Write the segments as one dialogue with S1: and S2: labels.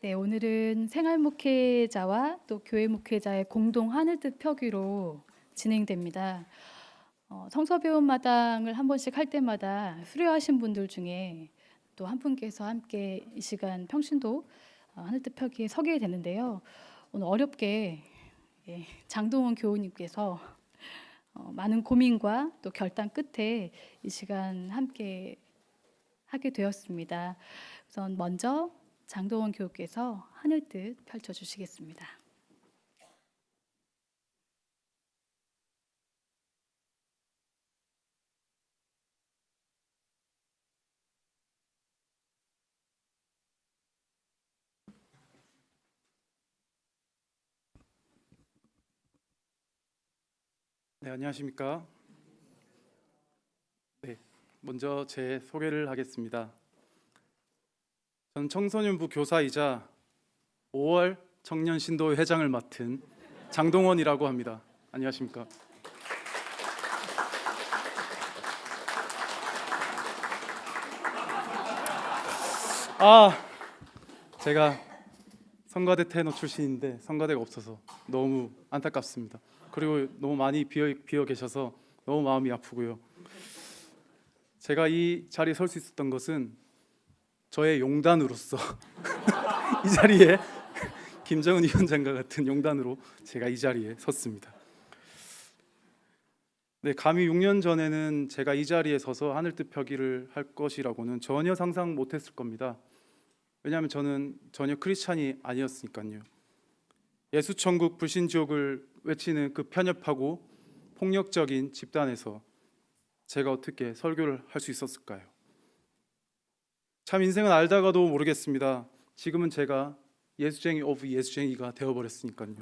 S1: 네, 오늘은 생활 목회자와 또 교회 목회자의 공동 하늘뜻 표기로 진행됩니다. 성서 배움 마당을 한 번씩 할 때마다 수료하신 분들 중에 또 한 분께서 함께 이 시간 평신도 하늘뜻 표기에 서게 되는데요. 오늘 어렵게 장동원 교우님께서 많은 고민과 또 결단 끝에 이 시간 함께 하게 되었습니다. 우선 먼저 장동원 교우께서 하늘뜻 펼쳐주시겠습니다.
S2: 네, 안녕하십니까? 네, 먼저 제 소개를 하겠습니다. 저는 청소년부 교사이자 5월 청년 신도회 회장을 맡은 장동원이라고 합니다. 안녕하십니까? 제가 성가대 테너 출신인데 성가대가 없어서 너무 안타깝습니다. 그리고 너무 많이 비어 계셔서 너무 마음이 아프고요. 제가 이 자리에 설 수 있었던 것은 저의 용단으로서 이 자리에 김정은 위원장과 같은 용단으로 제가 이 자리에 섰습니다. 네, 감히 6년 전에는 제가 이 자리에 서서 하늘뜻 펴기를 할 것이라고는 전혀 상상 못했을 겁니다. 왜냐하면 저는 전혀 크리스찬이 아니었으니까요. 예수천국 불신지옥을 외치는 그 편협하고 폭력적인 집단에서 제가 어떻게 설교를 할 수 있었을까요? 참 인생은 알다가도 모르겠습니다. 지금은 제가 예수쟁이 오브 예수쟁이가 되어버렸으니까요.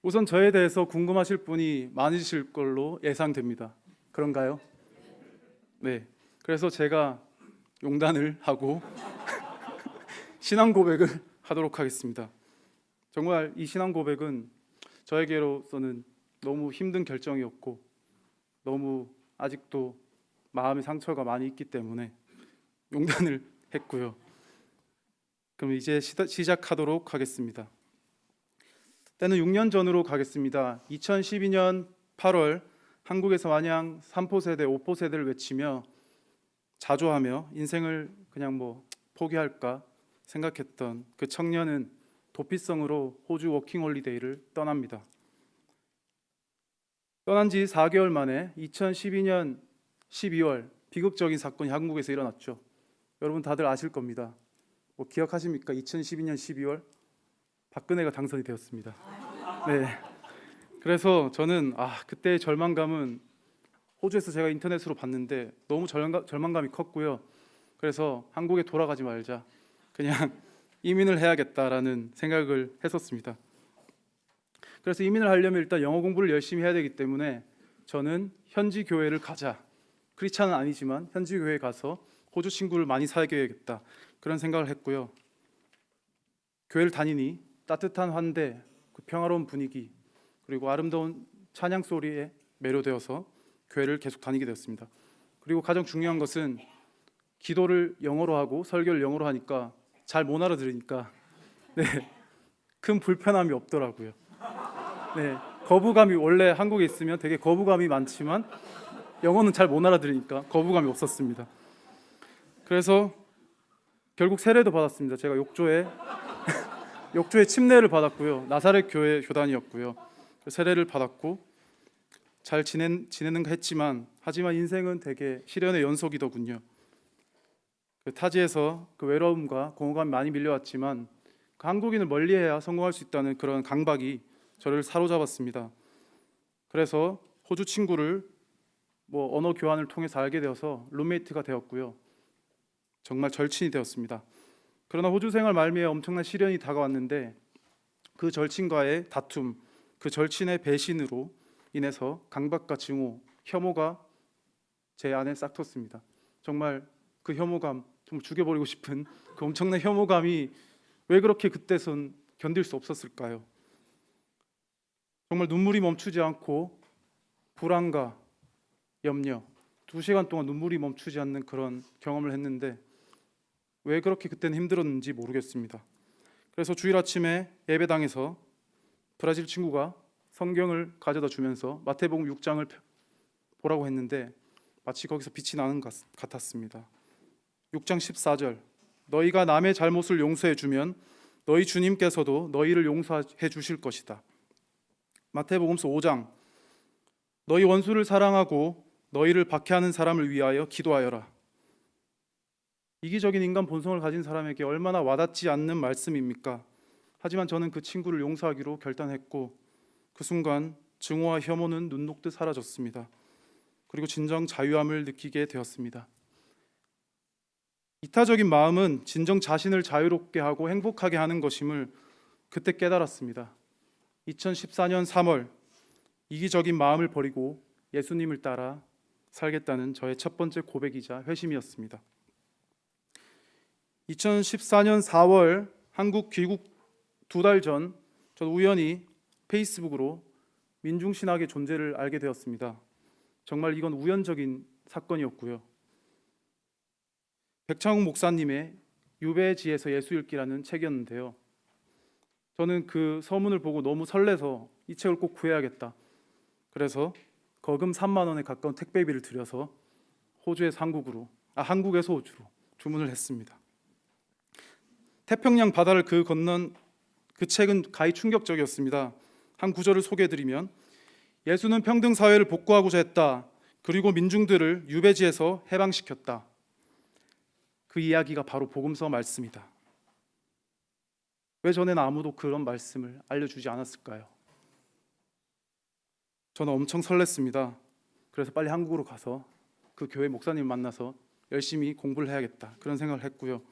S2: 우선 저에 대해서 궁금하실 분이 많으실 걸로 예상됩니다. 그런가요? 네. 그래서 제가 용단을 하고 신앙 고백을 하도록 하겠습니다. 정말 이 신앙 고백은 저에게로서는 너무 힘든 결정이었고 너무 아직도 마음의 상처가 많이 있기 때문에 용단을 했고요. 그럼 이제 시작하도록 하겠습니다. 때는 6년 전으로 가겠습니다. 2012년 8월 한국에서 마냥 3포 세대, 5포 세대를 외치며 자조하며 인생을 그냥 포기할까 생각했던 그 청년은 도피성으로 호주 워킹홀리데이를 떠납니다. 떠난 지 4개월 만에 2012년 12월 비극적인 사건이 한국에서 일어났죠. 여러분 다들 아실 겁니다. 기억하십니까? 2012년 12월 박근혜가 당선이 되었습니다. 네. 그래서 저는 그때의 절망감은 호주에서 제가 인터넷으로 봤는데 너무 절망감이 컸고요. 그래서 한국에 돌아가지 말자. 그냥 이민을 해야겠다라는 생각을 했었습니다. 그래서 이민을 하려면 일단 영어 공부를 열심히 해야 되기 때문에 저는 현지 교회를 가자. 크리스찬은 아니지만 현지 교회에 가서 호주 친구를 많이 사귀어야겠다. 그런 생각을 했고요. 교회를 다니니 따뜻한 환대, 그 평화로운 분위기, 그리고 아름다운 찬양 소리에 매료되어서 교회를 계속 다니게 되었습니다. 그리고 가장 중요한 것은 기도를 영어로 하고 설교를 영어로 하니까 잘 못 알아들으니까 큰 불편함이 없더라고요. 거부감이 원래 한국에 있으면 되게 거부감이 많지만 영어는 잘 못 알아들으니까 거부감이 없었습니다. 그래서 결국 세례도 받았습니다. 제가 욕조에 침례를 받았고요. 나사렛 교회 교단이었고요. 세례를 받았고 잘 지내는가 했지만 하지만 인생은 되게 시련의 연속이더군요. 그 타지에서 그 외로움과 공허감이 많이 밀려왔지만 그 한국인을 멀리해야 성공할 수 있다는 그런 강박이 저를 사로잡았습니다. 그래서 호주 친구를 언어 교환을 통해서 알게 되어서 룸메이트가 되었고요. 정말 절친이 되었습니다. 그러나 호주 생활 말미에 엄청난 시련이 다가왔는데 그 절친과의 다툼, 그 절친의 배신으로 인해서 강박과 증오, 혐오가 제 안에 싹 텄습니다. 정말 그 혐오감, 정말 죽여버리고 싶은 그 엄청난 혐오감이 왜 그렇게 그때선 견딜 수 없었을까요? 정말 눈물이 멈추지 않고 불안과 염려, 2시간 동안 눈물이 멈추지 않는 그런 경험을 했는데 왜 그렇게 그때는 힘들었는지 모르겠습니다. 그래서 주일 아침에 예배당에서 브라질 친구가 성경을 가져다 주면서 마태복음 6장을 보라고 했는데 마치 거기서 빛이 나는 것 같았습니다. 6장 14절, 너희가 남의 잘못을 용서해 주면 너희 주님께서도 너희를 용서해 주실 것이다. 마태복음서 5장, 너희 원수를 사랑하고 너희를 박해하는 사람을 위하여 기도하여라. 이기적인 인간 본성을 가진 사람에게 얼마나 와닿지 않는 말씀입니까? 하지만 저는 그 친구를 용서하기로 결단했고 그 순간 증오와 혐오는 눈 녹듯 사라졌습니다. 그리고 진정 자유함을 느끼게 되었습니다. 이타적인 마음은 진정 자신을 자유롭게 하고 행복하게 하는 것임을 그때 깨달았습니다. 2014년 3월 이기적인 마음을 버리고 예수님을 따라 살겠다는 저의 첫 번째 고백이자 회심이었습니다. 2014년 4월 한국 귀국 2달 전 저도 우연히 페이스북으로 민중신학의 존재를 알게 되었습니다. 정말 이건 우연적인 사건이었고요. 백창욱 목사님의 유배지에서 예수 읽기라는 책이었는데요. 저는 그 서문을 보고 너무 설레서 이 책을 꼭 구해야겠다. 그래서 거금 3만 원에 가까운 택배비를 들여서 한국에서 호주로 주문을 했습니다. 태평양 바다를 건넌 그 책은 가히 충격적이었습니다. 한 구절을 소개해드리면 예수는 평등 사회를 복구하고자 했다. 그리고 민중들을 유배지에서 해방시켰다. 그 이야기가 바로 복음서 말씀이다. 왜 전에는 아무도 그런 말씀을 알려주지 않았을까요? 저는 엄청 설렜습니다. 그래서 빨리 한국으로 가서 그 교회 목사님 만나서 열심히 공부를 해야겠다 그런 생각을 했고요.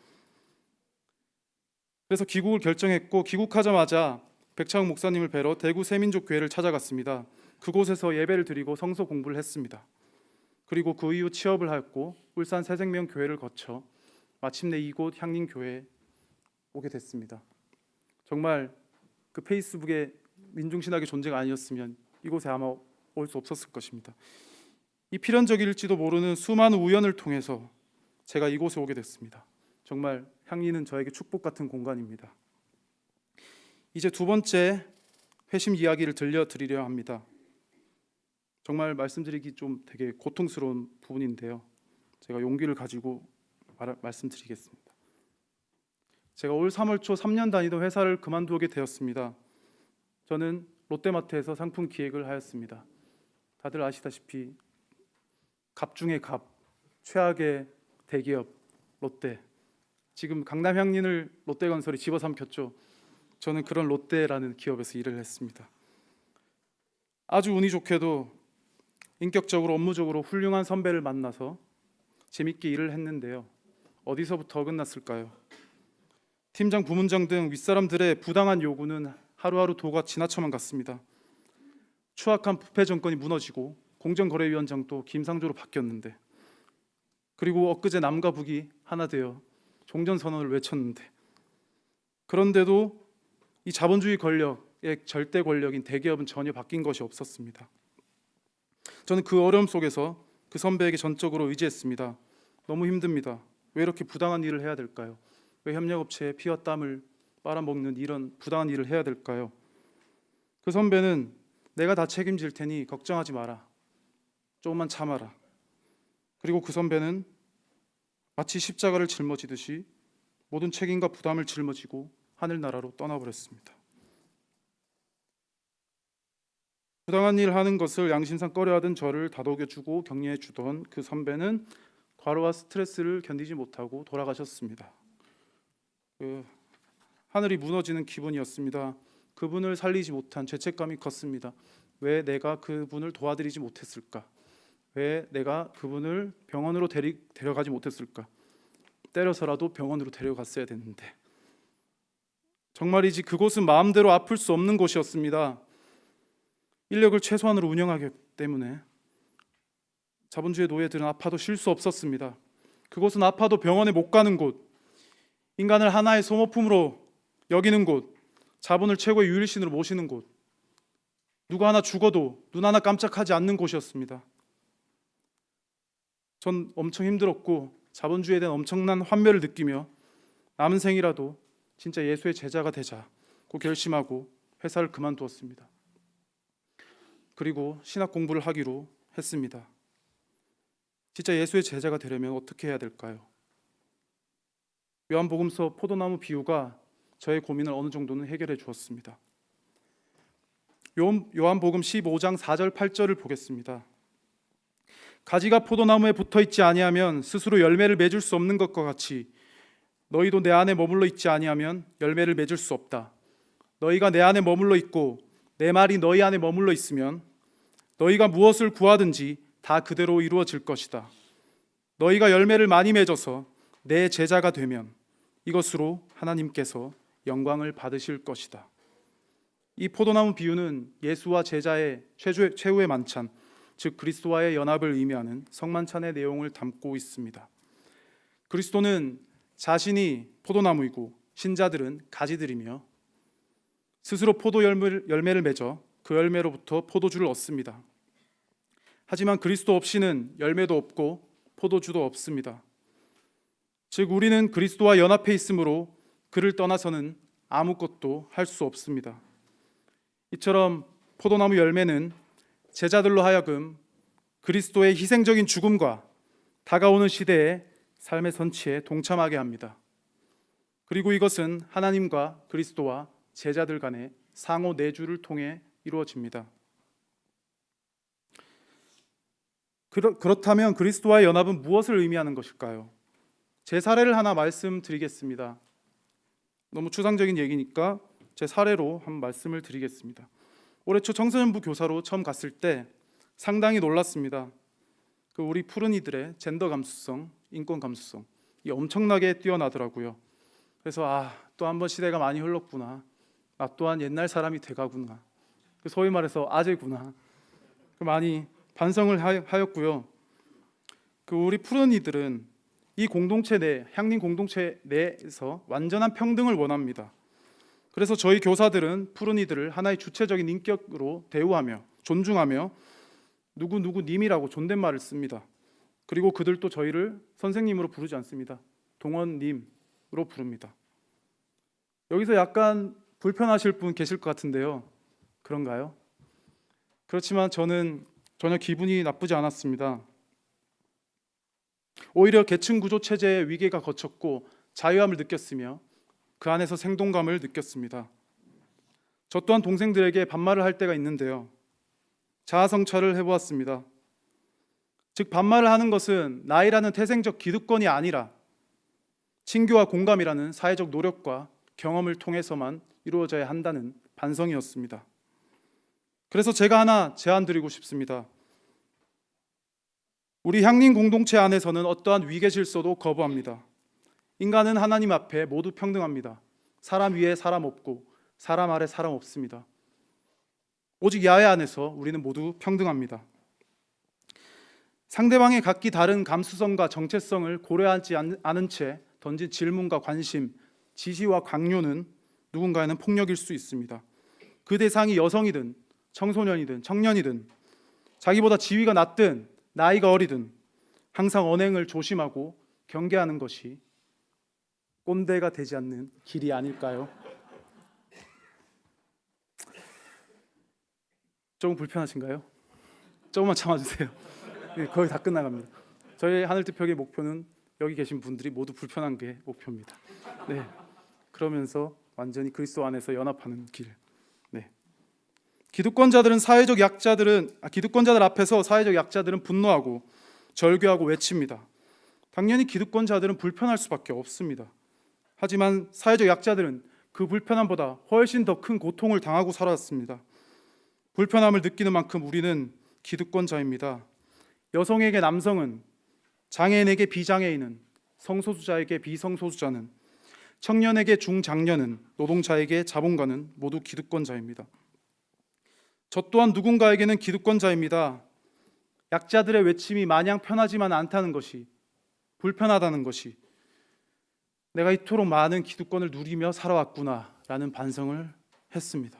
S2: 그래서 귀국을 결정했고 귀국하자마자 백창욱 목사님을 뵈러 대구 새민족교회를 찾아갔습니다. 그곳에서 예배를 드리고 성서 공부를 했습니다. 그리고 그 이후 취업을 하였고 울산 새생명교회를 거쳐 마침내 이곳 향림교회에 오게 됐습니다. 정말 그 페이스북에 민중신학의 존재가 아니었으면 이곳에 아마 올 수 없었을 것입니다. 이 필연적일지도 모르는 수많은 우연을 통해서 제가 이곳에 오게 됐습니다. 정말 향리는 저에게 축복 같은 공간입니다. 이제 두 번째 회심 이야기를 들려드리려 합니다. 정말 말씀드리기 좀 되게 고통스러운 부분인데요. 제가 용기를 가지고 말씀드리겠습니다. 제가 올 3월 초 3년 다니던 회사를 그만두게 되었습니다. 저는 롯데마트에서 상품 기획을 하였습니다. 다들 아시다시피 갑 중에 갑, 최악의 대기업 롯데. 지금 강남 향린을 롯데건설이 집어삼켰죠. 저는 그런 롯데라는 기업에서 일을 했습니다. 아주 운이 좋게도 인격적으로 업무적으로 훌륭한 선배를 만나서 재밌게 일을 했는데요. 어디서부터 어긋났을까요? 팀장, 부문장 등 윗사람들의 부당한 요구는 하루하루 도가 지나쳐만 갔습니다. 추악한 부패 정권이 무너지고 공정거래위원장도 김상조로 바뀌었는데, 그리고 엊그제 남과 북이 하나 되어 종전선언을 외쳤는데, 그런데도 이 자본주의 권력의 절대 권력인 대기업은 전혀 바뀐 것이 없었습니다. 저는 그 어려움 속에서 그 선배에게 전적으로 의지했습니다. 너무 힘듭니다. 왜 이렇게 부당한 일을 해야 될까요? 왜 협력업체에 피와 땀을 빨아먹는 이런 부당한 일을 해야 될까요? 그 선배는 내가 다 책임질 테니 걱정하지 마라. 조금만 참아라. 그리고 그 선배는 마치 십자가를 짊어지듯이 모든 책임과 부담을 짊어지고 하늘나라로 떠나버렸습니다. 부당한 일 하는 것을 양심상 꺼려하던 저를 다독여주고 격려해주던 그 선배는 과로와 스트레스를 견디지 못하고 돌아가셨습니다. 하늘이 무너지는 기분이었습니다. 그분을 살리지 못한 죄책감이 컸습니다. 왜 내가 그분을 도와드리지 못했을까? 왜 내가 그분을 병원으로 데려가지 못했을까? 때려서라도 병원으로 데려갔어야 됐는데. 정말이지 그곳은 마음대로 아플 수 없는 곳이었습니다. 인력을 최소한으로 운영하기 때문에 자본주의 노예들은 아파도 쉴 수 없었습니다. 그곳은 아파도 병원에 못 가는 곳, 인간을 하나의 소모품으로 여기는 곳, 자본을 최고의 유일신으로 모시는 곳, 누가 하나 죽어도 눈 하나 깜짝하지 않는 곳이었습니다. 전 엄청 힘들었고 자본주의에 대한 엄청난 환멸을 느끼며 남은 생이라도 진짜 예수의 제자가 되자고 결심하고 회사를 그만두었습니다. 그리고 신학 공부를 하기로 했습니다. 진짜 예수의 제자가 되려면 어떻게 해야 될까요? 요한복음서 포도나무 비유가 저의 고민을 어느 정도는 해결해 주었습니다. 요한복음 15장 4절 8절을 보겠습니다. 가지가 포도나무에 붙어 있지 아니하면 스스로 열매를 맺을 수 없는 것과 같이 너희도 내 안에 머물러 있지 아니하면 열매를 맺을 수 없다. 너희가 내 안에 머물러 있고 내 말이 너희 안에 머물러 있으면 너희가 무엇을 구하든지 다 그대로 이루어질 것이다. 너희가 열매를 많이 맺어서 내 제자가 되면 이것으로 하나님께서 영광을 받으실 것이다. 이 포도나무 비유는 예수와 제자의 최후의 만찬, 즉 그리스도와의 연합을 의미하는 성만찬의 내용을 담고 있습니다. 그리스도는 자신이 포도나무이고 신자들은 가지들이며 스스로 포도 열매를 맺어 그 열매로부터 포도주를 얻습니다. 하지만 그리스도 없이는 열매도 없고 포도주도 없습니다. 즉 우리는 그리스도와 연합해 있으므로 그를 떠나서는 아무것도 할 수 없습니다. 이처럼 포도나무 열매는 제자들로 하여금 그리스도의 희생적인 죽음과 다가오는 시대의 삶의 선취에 동참하게 합니다. 그리고 이것은 하나님과 그리스도와 제자들 간의 상호 내주를 통해 이루어집니다. 그렇다면 그리스도와의 연합은 무엇을 의미하는 것일까요? 제 사례를 하나 말씀드리겠습니다. 너무 추상적인 얘기니까 제 사례로 한 말씀을 드리겠습니다. 올해 초 청소년부 교사로 처음 갔을 때 상당히 놀랐습니다. 우리 푸른이들의 젠더 감수성, 인권 감수성 이 엄청나게 뛰어나더라고요. 그래서 또 한 번 시대가 많이 흘렀구나. 나 또한 옛날 사람이 돼가구나. 소위 말해서 아재구나. 많이 반성을 하였고요. 우리 푸른이들은 이 공동체 내, 향림 공동체 내에서 완전한 평등을 원합니다. 그래서 저희 교사들은 푸른이들을 하나의 주체적인 인격으로 대우하며 존중하며 누구누구님이라고 존댓말을 씁니다. 그리고 그들도 저희를 선생님으로 부르지 않습니다. 동원님으로 부릅니다. 여기서 약간 불편하실 분 계실 것 같은데요. 그런가요? 그렇지만 저는 전혀 기분이 나쁘지 않았습니다. 오히려 계층구조 체제의 위계가 거쳤고 자유함을 느꼈으며 그 안에서 생동감을 느꼈습니다. 저 또한 동생들에게 반말을 할 때가 있는데요. 자아성찰을 해보았습니다. 즉 반말을 하는 것은 나이라는 태생적 기득권이 아니라 친교와 공감이라는 사회적 노력과 경험을 통해서만 이루어져야 한다는 반성이었습니다. 그래서 제가 하나 제안드리고 싶습니다. 우리 향림 공동체 안에서는 어떠한 위계 질서도 거부합니다. 인간은 하나님 앞에 모두 평등합니다. 사람 위에 사람 없고 사람 아래 사람 없습니다. 오직 야외 안에서 우리는 모두 평등합니다. 상대방의 각기 다른 감수성과 정체성을 고려하지 않은 채 던진 질문과 관심, 지시와 강요는 누군가에는 폭력일 수 있습니다. 그 대상이 여성이든 청소년이든 청년이든 자기보다 지위가 낮든 나이가 어리든 항상 언행을 조심하고 경계하는 것이 꼰대가 되지 않는 길이 아닐까요? 조금 불편하신가요? 조금만 참아주세요. 거의 다 끝나갑니다. 저희 하늘특별의 목표는 여기 계신 분들이 모두 불편한 게 목표입니다. 네, 그러면서 완전히 그리스도 안에서 연합하는 길. 네. 기득권자들 앞에서 사회적 약자들은 분노하고 절규하고 외칩니다. 당연히 기득권자들은 불편할 수밖에 없습니다. 하지만 사회적 약자들은 그 불편함보다 훨씬 더 큰 고통을 당하고 살아왔습니다. 불편함을 느끼는 만큼 우리는 기득권자입니다. 여성에게 남성은, 장애인에게 비장애인은, 성소수자에게 비성소수자는, 청년에게 중장년은, 노동자에게 자본가는 모두 기득권자입니다. 저 또한 누군가에게는 기득권자입니다. 약자들의 외침이 마냥 편하지만 않다는 것이, 불편하다는 것이, 내가 이토록 많은 기득권을 누리며 살아왔구나 라는 반성을 했습니다.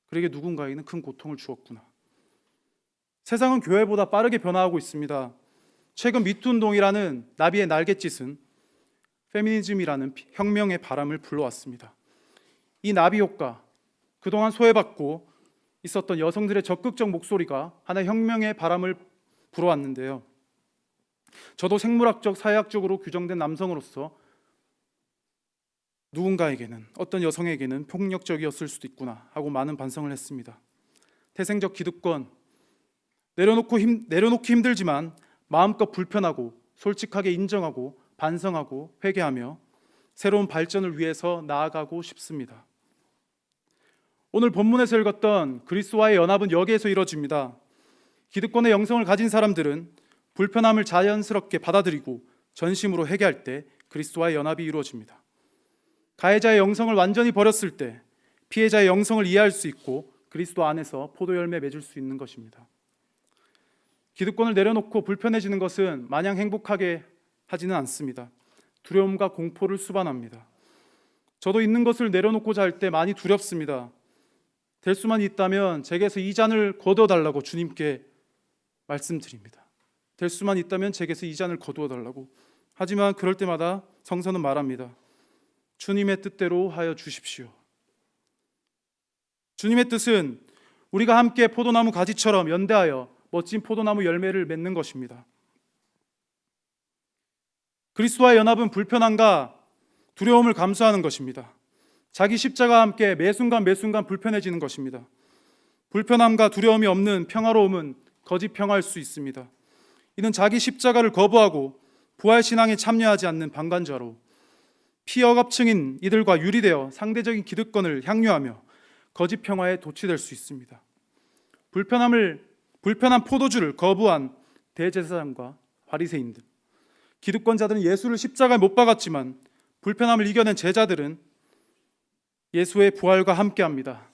S2: 그에게 누군가에게는 큰 고통을 주었구나. 세상은 교회보다 빠르게 변화하고 있습니다. 최근 미투 운동이라는 나비의 날갯짓은 페미니즘이라는 혁명의 바람을 불러왔습니다. 이 나비 효과, 그동안 소외받고 있었던 여성들의 적극적 목소리가 하나의 혁명의 바람을 불어왔는데요. 저도 생물학적, 사회학적으로 규정된 남성으로서 누군가에게는, 어떤 여성에게는 폭력적이었을 수도 있구나 하고 많은 반성을 했습니다. 태생적 기득권, 내려놓기 힘들지만 마음껏 불편하고 솔직하게 인정하고 반성하고 회개하며 새로운 발전을 위해서 나아가고 싶습니다. 오늘 본문에서 읽었던 그리스도와의 연합은 여기에서 이루어집니다. 기득권의 영성을 가진 사람들은 불편함을 자연스럽게 받아들이고 전심으로 회개할 때 그리스도와의 연합이 이루어집니다. 가해자의 영성을 완전히 버렸을 때 피해자의 영성을 이해할 수 있고 그리스도 안에서 포도열매 맺을 수 있는 것입니다. 기득권을 내려놓고 불편해지는 것은 마냥 행복하게 하지는 않습니다. 두려움과 공포를 수반합니다. 저도 있는 것을 내려놓고자 할 때 많이 두렵습니다. 될 수만 있다면 제게서 이 잔을 거두어달라고 주님께 말씀드립니다. 될 수만 있다면 제게서 이 잔을 거두어달라고. 하지만 그럴 때마다 성서는 말합니다. 주님의 뜻대로 하여 주십시오. 주님의 뜻은 우리가 함께 포도나무 가지처럼 연대하여 멋진 포도나무 열매를 맺는 것입니다. 그리스도와의 연합은 불편함과 두려움을 감수하는 것입니다. 자기 십자가와 함께 매 순간 불편해지는 것입니다. 불편함과 두려움이 없는 평화로움은 거짓 평화일 수 있습니다. 이는 자기 십자가를 거부하고 부활신앙에 참여하지 않는 방관자로 피억압층인 이들과 유리되어 상대적인 기득권을 향유하며 거짓 평화에 도취될 수 있습니다. 불편한 포도주를 거부한 대제사장과 바리새인들, 기득권자들은 예수를 십자가에 못 박았지만 불편함을 이겨낸 제자들은 예수의 부활과 함께합니다.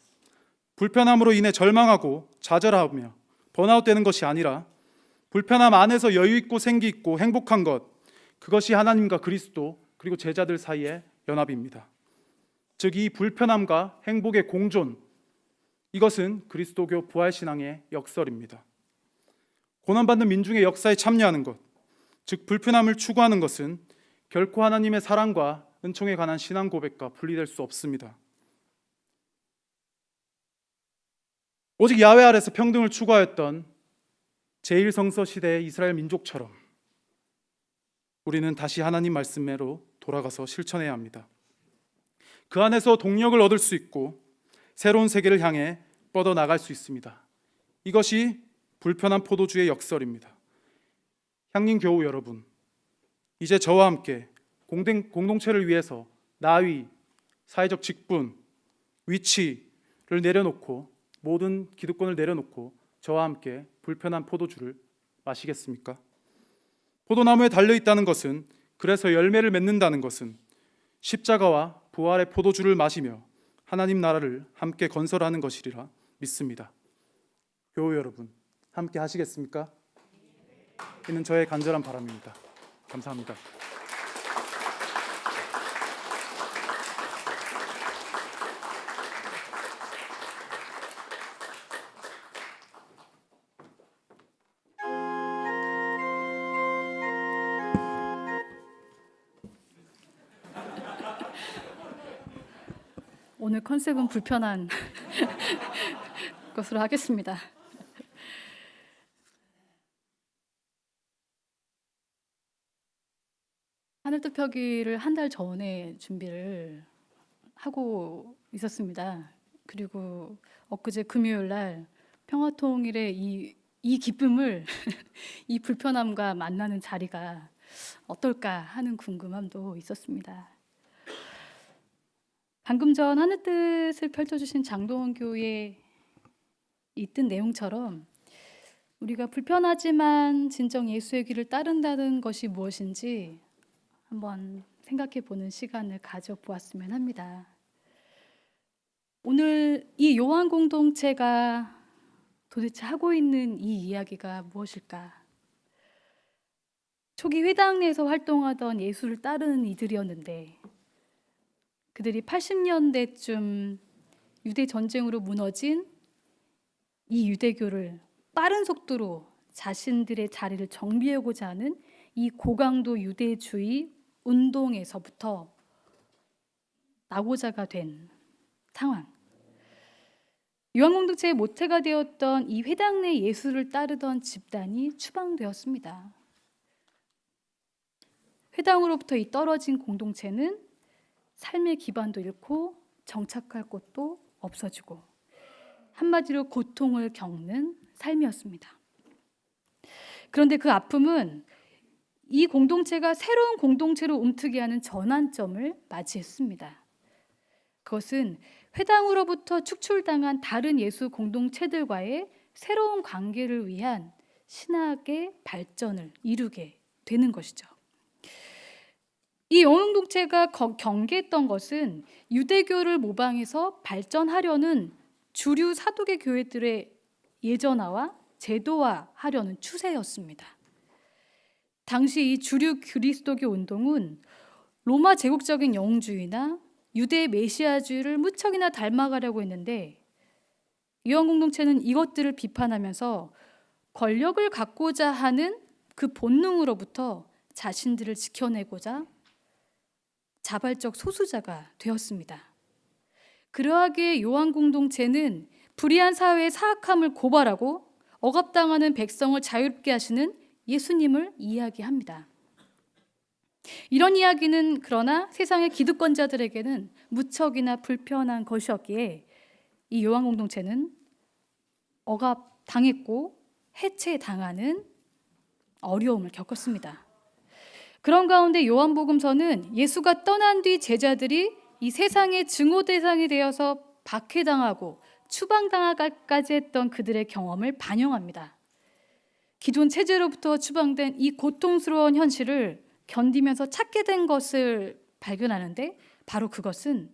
S2: 불편함으로 인해 절망하고 좌절하며 번아웃되는 것이 아니라 불편함 안에서 여유 있고 생기 있고 행복한 것, 그것이 하나님과 그리스도 그리고 제자들 사이의 연합입니다. 즉 이 불편함과 행복의 공존, 이것은 그리스도교 부활신앙의 역설입니다. 고난받는 민중의 역사에 참여하는 것, 즉 불편함을 추구하는 것은 결코 하나님의 사랑과 은총에 관한 신앙 고백과 분리될 수 없습니다. 오직 야훼 아래서 평등을 추구하였던 제1성서 시대의 이스라엘 민족처럼 우리는 다시 하나님 말씀대로 돌아가서 실천해야 합니다. 그 안에서 동력을 얻을 수 있고 새로운 세계를 향해 뻗어나갈 수 있습니다. 이것이 불편한 포도주의 역설입니다. 향림교우 여러분, 이제 저와 함께 공동체를 위해서 나위, 사회적 직분, 위치를 내려놓고 모든 기득권을 내려놓고 저와 함께 불편한 포도주를 마시겠습니까? 포도나무에 달려있다는 것은, 그래서 열매를 맺는다는 것은 십자가와 부활의 포도주를 마시며 하나님 나라를 함께 건설하는 것이리라 믿습니다. 교우 여러분, 함께 하시겠습니까? 이는 저의 간절한 바람입니다. 감사합니다.
S1: 오늘 컨셉은 불편한 것으로 하겠습니다. 하늘뜻 펴기를 한 달 전에 준비를 하고 있었습니다. 그리고 엊그제 금요일 날 평화통일의 이 기쁨을 이 불편함과 만나는 자리가 어떨까 하는 궁금함도 있었습니다. 방금 전 하늘뜻을 펼쳐주신 장동원 교우의 있던 내용처럼 우리가 불편하지만 진정 예수의 길을 따른다는 것이 무엇인지 한번 생각해 보는 시간을 가져보았으면 합니다. 오늘 이 요한 공동체가 도대체 하고 있는 이 이야기가 무엇일까? 초기 회당 내에서 활동하던 예수를 따르는 이들이었는데 그들이 80년대쯤 유대 전쟁으로 무너진 이 유대교를 빠른 속도로 자신들의 자리를 정비하고자 하는 이 고강도 유대주의 운동에서부터 낙오자가 된 상황. 요한공동체의 모태가 되었던 이 회당 내 예수를 따르던 집단이 추방되었습니다. 회당으로부터 이 떨어진 공동체는 삶의 기반도 잃고 정착할 곳도 없어지고 한마디로 고통을 겪는 삶이었습니다. 그런데 그 아픔은 이 공동체가 새로운 공동체로 움트게 하는 전환점을 맞이했습니다. 그것은 회당으로부터 축출당한 다른 예수 공동체들과의 새로운 관계를 위한 신학의 발전을 이루게 되는 것이죠. 이 영공동체가 경계했던 것은 유대교를 모방해서 발전하려는 주류 사도계 교회들의 예전화와 제도화하려는 추세였습니다. 당시 이 주류 그리스도교 운동은 로마 제국적인 영웅주의나 유대 메시아주의를 무척이나 닮아가려고 했는데 요한공동체는 이것들을 비판하면서 권력을 갖고자 하는 그 본능으로부터 자신들을 지켜내고자 자발적 소수자가 되었습니다. 그러하기에 요한공동체는 불의한 사회의 사악함을 고발하고 억압당하는 백성을 자유롭게 하시는 예수님을 이야기합니다. 이런 이야기는 그러나 세상의 기득권자들에게는 무척이나 불편한 것이었기에 이 요한공동체는 억압당했고 해체당하는 어려움을 겪었습니다. 그런 가운데 요한복음서는 예수가 떠난 뒤 제자들이 이 세상의 증오 대상이 되어서 박해당하고 추방당하기까지 했던 그들의 경험을 반영합니다. 기존 체제로부터 추방된 이 고통스러운 현실을 견디면서 찾게 된 것을 발견하는데 바로 그것은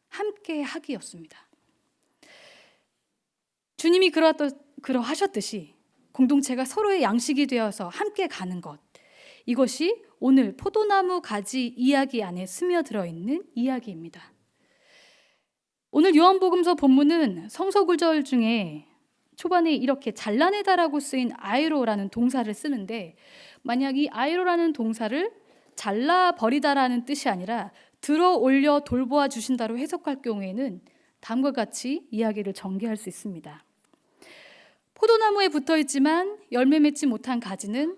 S1: 함께 하기였습니다. 주님이 그러하셨듯이 공동체가 서로의 양식이 되어서 함께 가는 것, 이것이 오늘 포도나무 가지 이야기 안에 스며들어 있는 이야기입니다. 오늘 요한복음서 본문은 성서구절 중에 초반에 이렇게 잘라내다라고 쓰인 아이로라는 동사를 쓰는데 만약 이 아이로라는 동사를 잘라버리다라는 뜻이 아니라 들어 올려 돌보아 주신다로 해석할 경우에는 다음과 같이 이야기를 전개할 수 있습니다. 포도나무에 붙어 있지만 열매 맺지 못한 가지는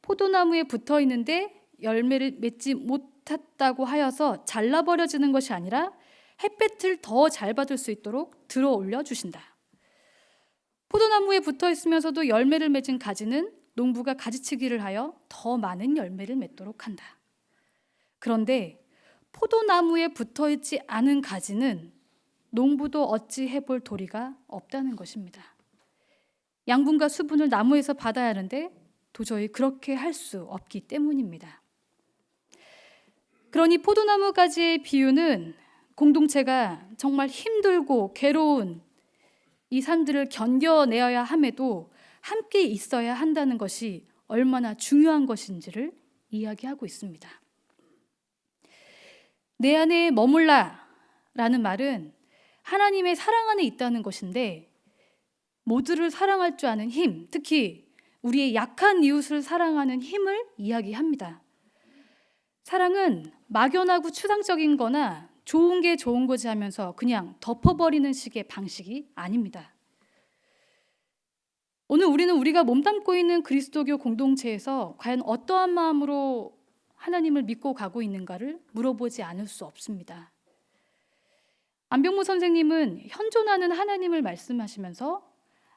S1: 포도나무에 붙어 있는데 열매를 맺지 못했다고 하여서 잘라버려지는 것이 아니라 햇볕을 더 잘 받을 수 있도록 들어 올려 주신다. 포도나무에 붙어 있으면서도 열매를 맺은 가지는 농부가 가지치기를 하여 더 많은 열매를 맺도록 한다. 그런데 포도나무에 붙어 있지 않은 가지는 농부도 어찌 해볼 도리가 없다는 것입니다. 양분과 수분을 나무에서 받아야 하는데 도저히 그렇게 할 수 없기 때문입니다. 그러니 포도나무 가지의 비유는 공동체가 정말 힘들고 괴로운 이 삶들을 견뎌내어야 함에도 함께 있어야 한다는 것이 얼마나 중요한 것인지를 이야기하고 있습니다. 내 안에 머물라 라는 말은 하나님의 사랑 안에 있다는 것인데 모두를 사랑할 줄 아는 힘, 특히 우리의 약한 이웃을 사랑하는 힘을 이야기합니다. 사랑은 막연하고 추상적인 거나 좋은 게 좋은 거지 하면서 그냥 덮어버리는 식의 방식이 아닙니다. 오늘 우리는 우리가 몸담고 있는 그리스도교 공동체에서 과연 어떠한 마음으로 하나님을 믿고 가고 있는가를 물어보지 않을 수 없습니다. 안병무 선생님은 현존하는 하나님을 말씀하시면서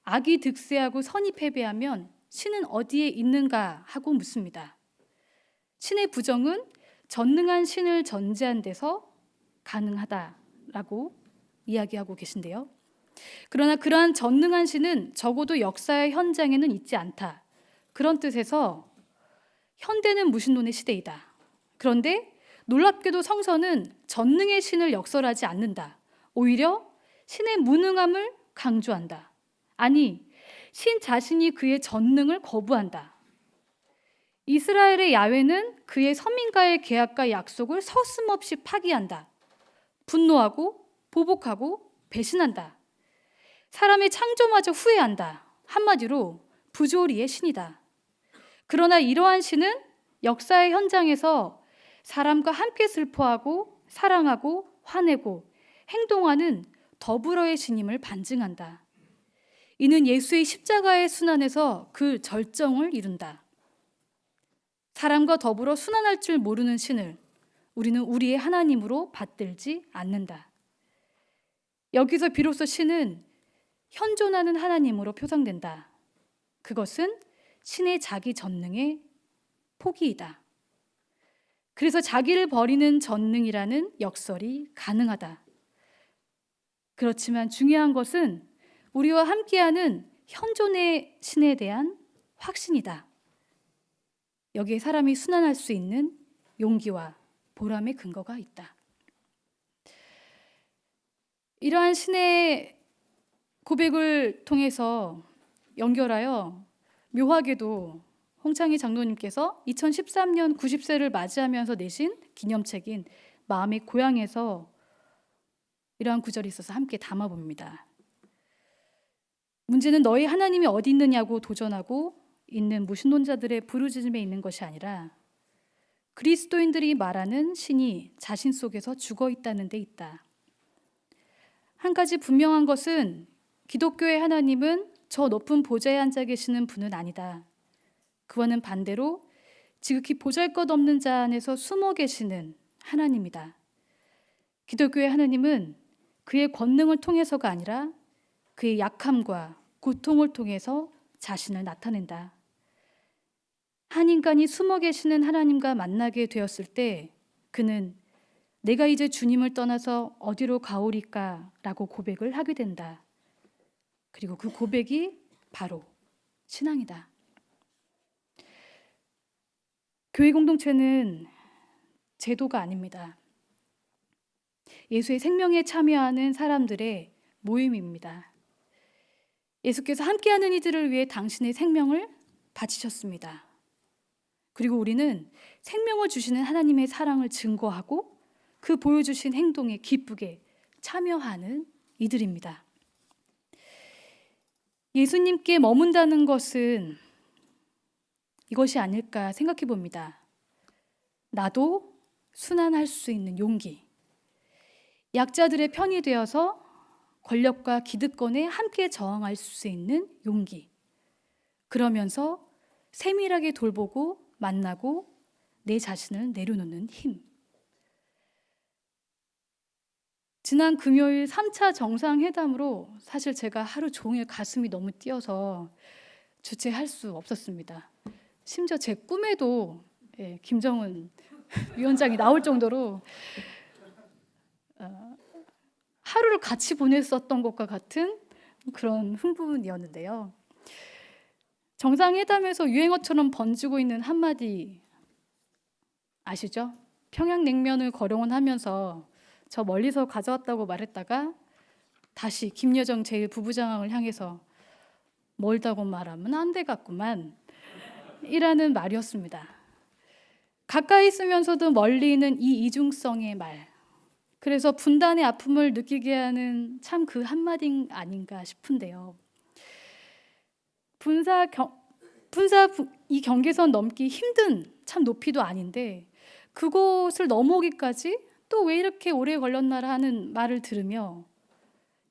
S1: 악이 득세하고 선이 패배하면 신은 어디에 있는가 하고 묻습니다. 신의 부정은 전능한 신을 전제한 데서 가능하다라고 이야기하고 계신데요. 그러나 그러한 전능한 신은 적어도 역사의 현장에는 있지 않다. 그런 뜻에서 현대는 무신론의 시대이다. 그런데 놀랍게도 성서는 전능의 신을 역설하지 않는다. 오히려 신의 무능함을 강조한다. 아니, 신 자신이 그의 전능을 거부한다. 이스라엘의 야훼는 그의 선민과의 계약과 약속을 서슴없이 파기한다. 분노하고 보복하고 배신한다. 사람의 창조마저 후회한다. 한마디로 부조리의 신이다. 그러나 이러한 신은 역사의 현장에서 사람과 함께 슬퍼하고 사랑하고 화내고 행동하는 더불어의 신임을 반증한다. 이는 예수의 십자가의 순환에서 그 절정을 이룬다. 사람과 더불어 순환할 줄 모르는 신을 우리는 우리의 하나님으로 받들지 않는다. 여기서 비로소 신은 현존하는 하나님으로 표상된다. 그것은 신의 자기 전능의 포기이다. 그래서 자기를 버리는 전능이라는 역설이 가능하다. 그렇지만 중요한 것은 우리와 함께하는 현존의 신에 대한 확신이다. 여기에 사람이 순환할 수 있는 용기와 보람의 근거가 있다. 이러한 신의 고백을 통해서 연결하여 묘하게도 홍창희 장로님께서 2013년 90세를 맞이하면서 내신 기념책인 마음의 고향에서 이러한 구절이 있어서 함께 담아봅니다. 문제는 너희 하나님이 어디 있느냐고 도전하고 있는 무신론자들의 부르짖음에 있는 것이 아니라 그리스도인들이 말하는 신이 자신 속에서 죽어 있다는 데 있다. 한 가지 분명한 것은 기독교의 하나님은 저 높은 보좌에 앉아 계시는 분은 아니다. 그와는 반대로 지극히 보잘것없는 자 안에서 숨어 계시는 하나님이다. 기독교의 하나님은 그의 권능을 통해서가 아니라 그의 약함과 고통을 통해서 자신을 나타낸다. 한 인간이 숨어 계시는 하나님과 만나게 되었을 때 그는 내가 이제 주님을 떠나서 어디로 가오리까? 라고 고백을 하게 된다. 그리고 그 고백이 바로 신앙이다. 교회 공동체는 제도가 아닙니다. 예수의 생명에 참여하는 사람들의 모임입니다. 예수께서 함께하는 이들을 위해 당신의 생명을 바치셨습니다. 그리고 우리는 생명을 주시는 하나님의 사랑을 증거하고 그 보여주신 행동에 기쁘게 참여하는 이들입니다. 예수님께 머문다는 것은 이것이 아닐까 생각해 봅니다. 나도 순환할 수 있는 용기, 약자들의 편이 되어서 권력과 기득권에 함께 저항할 수 있는 용기, 그러면서 세밀하게 돌보고 만나고 내 자신을 내려놓는 힘. 지난 금요일 3차 정상회담으로 사실 제가 하루 종일 가슴이 너무 뛰어서 주체할 수 없었습니다. 심지어 제 꿈에도 김정은 위원장이 나올 정도로 하루를 같이 보냈었던 것과 같은 그런 흥분이었는데요. 정상회담에서 유행어처럼 번지고 있는 한마디 아시죠? 평양냉면을 거론하면서 저 멀리서 가져왔다고 말했다가 다시 김여정 제1부부장을 향해서 멀다고 말하면 안 되겠구만 이라는 말이었습니다. 가까이 있으면서도 멀리 있는 이 이중성의 말, 그래서 분단의 아픔을 느끼게 하는 참 그 한마디 아닌가 싶은데요. 이 경계선 넘기 힘든 참 높이도 아닌데 그곳을 넘어오기까지 또 왜 이렇게 오래 걸렸나라 하는 말을 들으며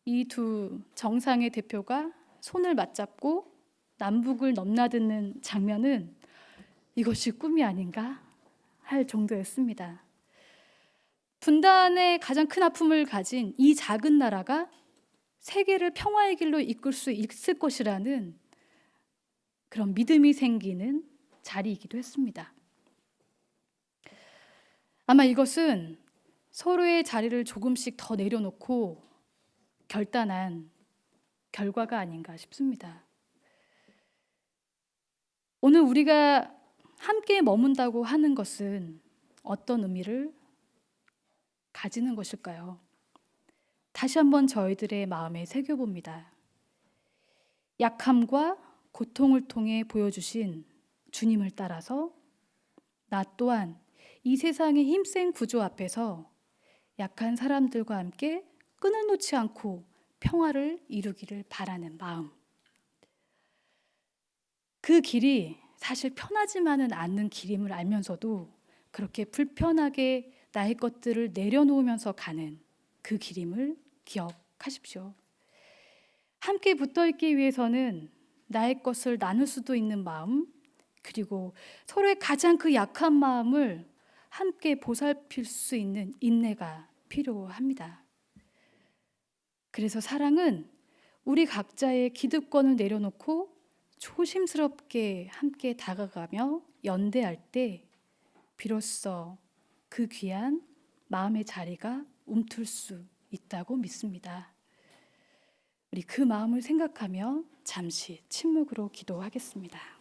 S1: 이 두 정상의 대표가 손을 맞잡고 남북을 넘나드는 장면은 이것이 꿈이 아닌가 할 정도였습니다. 분단의 가장 큰 아픔을 가진 이 작은 나라가 세계를 평화의 길로 이끌 수 있을 것이라는 그런 믿음이 생기는 자리이기도 했습니다. 아마 이것은 서로의 자리를 조금씩 더 내려놓고 결단한 결과가 아닌가 싶습니다. 오늘 우리가 함께 머문다고 하는 것은 어떤 의미를 가지는 것일까요? 다시 한번 저희들의 마음에 새겨봅니다. 약함과 고통을 통해 보여주신 주님을 따라서 나 또한 이 세상의 힘센 구조 앞에서 약한 사람들과 함께 끈을 놓지 않고 평화를 이루기를 바라는 마음. 그 길이 사실 편하지만은 않는 길임을 알면서도 그렇게 불편하게 나의 것들을 내려놓으면서 가는 그 길임을 기억하십시오. 함께 붙어 있기 위해서는 나의 것을 나눌 수도 있는 마음, 그리고 서로의 가장 그 약한 마음을 함께 보살필 수 있는 인내가 필요합니다. 그래서 사랑은 우리 각자의 기득권을 내려놓고 조심스럽게 함께 다가가며 연대할 때 비로소 그 귀한 마음의 자리가 움틀 수 있다고 믿습니다. 우리 그 마음을 생각하며 잠시 침묵으로 기도하겠습니다.